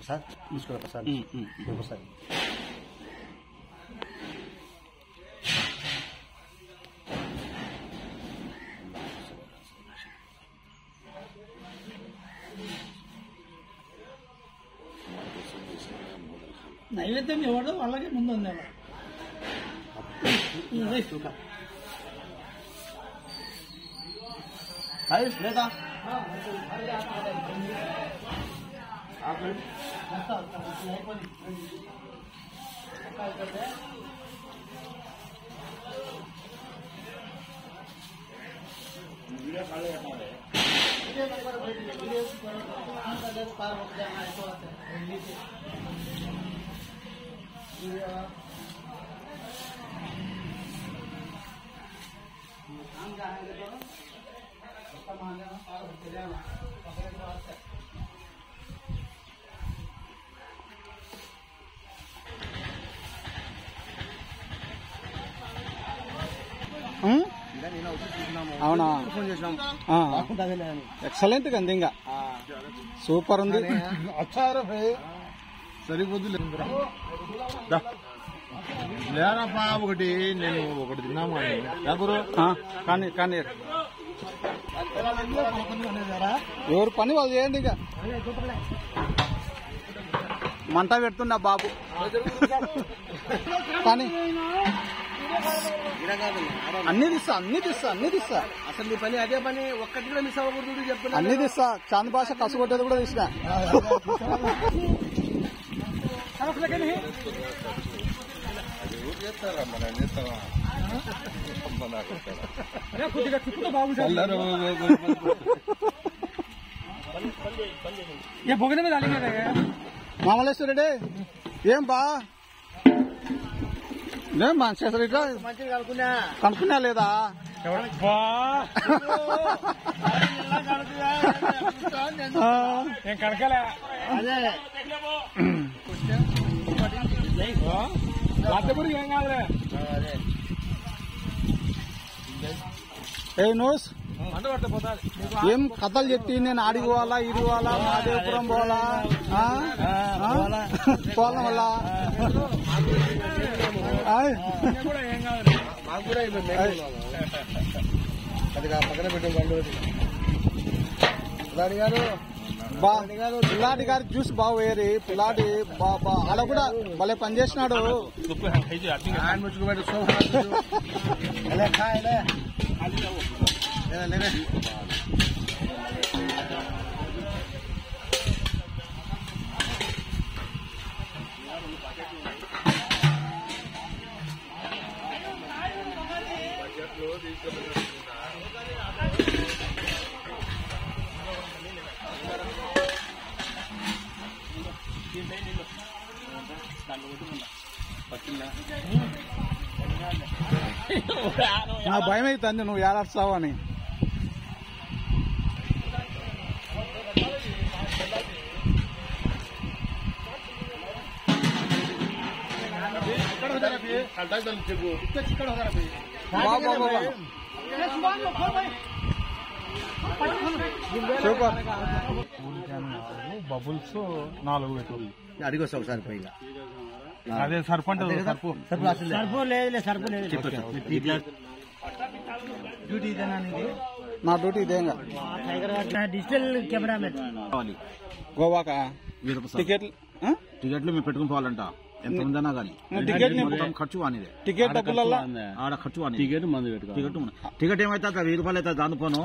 ప్రసాద్ తీసుకో ప్రసాద్ ప్రసాద్ నైవేద్యం ఎవడో వాళ్ళకి ముందు ఉంది లేదా అవునా ఎక్సలెంట్ అంది ఇంకా సూపర్ ఉంది సరిపోద్దు లేరాపా ఒకటి నేను ఒకటి తిన్నాము కానీ కానీ ఎవరు పని వాళ్ళు చేయండి ఇక మంట పెడుతున్నా బాబు కానీ అన్ని తీస్తా అసలు నీ పని అదే పని ఒక్కటి కూడా మిస్ అవ్వకూడదు చెప్పు అన్ని తీస్తా చాంద్ భాష కసుకొట్టేది కూడా తీసిన మామలేశ్వరుడే ఏం బా ఏం మంచి కనుక్కున్నా లేదా కడకలే ఏం కాదులే ఏ నోస్ ఏం కథలు చెప్తి నేను ఆడికి పోవాలా ఇడి పోవాలా మహాదేవపురం పోవాలా పోవాల వల్ల పక్కన పెట్టారు పిల్లాడి గారి జ్యూస్ బాగా వేరి పిల్లాడి అలా కూడా భలే పనిచేసినాడు నా భయం అవుతుంది నువ్వు ఏడాడుస్తావు అని బబుల్స్ 4 పెట్టు అడిగొస్తావు సార్ పైగా అదే సర్పు అంటే సర్పు లేదు డ్యూటీ ఇదేనా నా డ్యూటీ ఇదేగా డిజిటల్ కెమెరామెన్ గోవాకా టికెట్లు మేము పెట్టుకుని పోవాలంట ఎంత ఉందన్నా కానీ ఖర్చు అనేది టికెట్ డబ్బులల్లా ఆడ ఖర్చు అని టికెట్ ఏమైతే 1000 రూపాయలు అయితే దాని పోను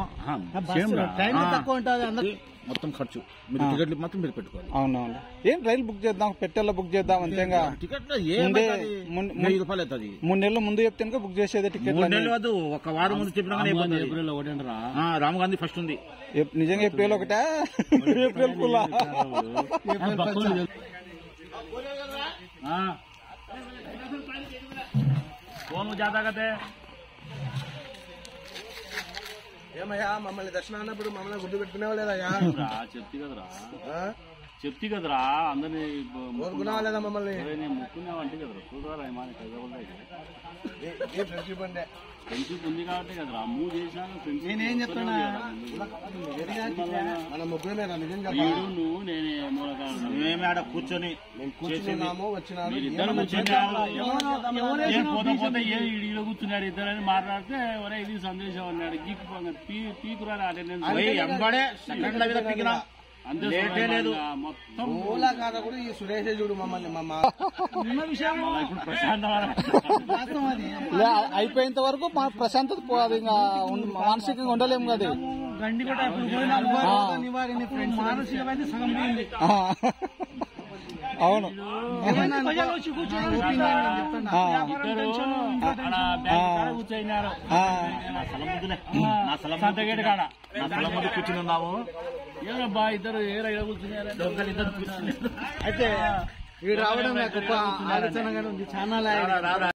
మొత్తం ఖర్చు మీరు టికెట్లు మాత్రం మీరు పెట్టుకోవాలి. అవునవును ఏం రైలు బుక్ చేద్దాం పెట్టెల్లో బుక్ చేద్దాం అంతేగా టికెట్ 1000 రూపాయలు అవుతుంది 3 నెలల ముందు చెప్తే బుక్ చేసేది టికెట్ 3 నెలలు కాదు ఒక వారం ముందు చెప్పినా ఏప్రిల్ రామ్ గాంధీ ఫస్ట్ ఉంది నిజంగా ఏప్రిల్ ఒకటే ఏప్రిల్ ఫుల్ ఏమయ్యా మమ్మల్ని దర్శనం అన్నప్పుడు మమ్మల్ని గుర్తు పెట్టుకునేవా లేదా చెప్తి కదరా చెప్తి కదరా అందరినీ లేదా మమ్మల్ని ముక్కున్నావంటే కదరా చూడరా ఫ్రెండ్షిప్ ఉంది కాబట్టి కదరా మూవ్ చేసినాను. నేనేం చెప్తున్నా మన ముగ్గురమే నిజంగా నువ్వు నేనే మేమే ఆడ కూర్చొని కూర్చున్నాము వచ్చినాము ఇద్దరు కూర్చున్నారు. పోతే పోతే ఈడ కూర్చున్నాడు ఇద్దరని మాట్లాడితే ఒరే ఇది సందేశం అన్నాడు. పీకురా అటెండెన్స్ ఎంబడే సెకండ్ల మీద పీకినా లేటే లేదు. మొత్తం మూలా కాదా కూడా ఈ సురేష్ చూడు మమ్మల్ని ఇప్పుడు ప్రశాంతం అయిపోయేంత వరకు ప్రశాంతత పోదు. ఇంకా మానసికంగా ఉండలేము కదా. గండి కూడా మానసికమైతే సగం పోయింది. అవును కూర్చోయినారు కూర్చుని ఉన్నాము. ఏమబ్బా ఇద్దరు ఏ రైలు కూర్చున్నారు. అయితే వీడు రావడం నాకు గొప్ప ఆలోచనగానే ఉంది. చాలా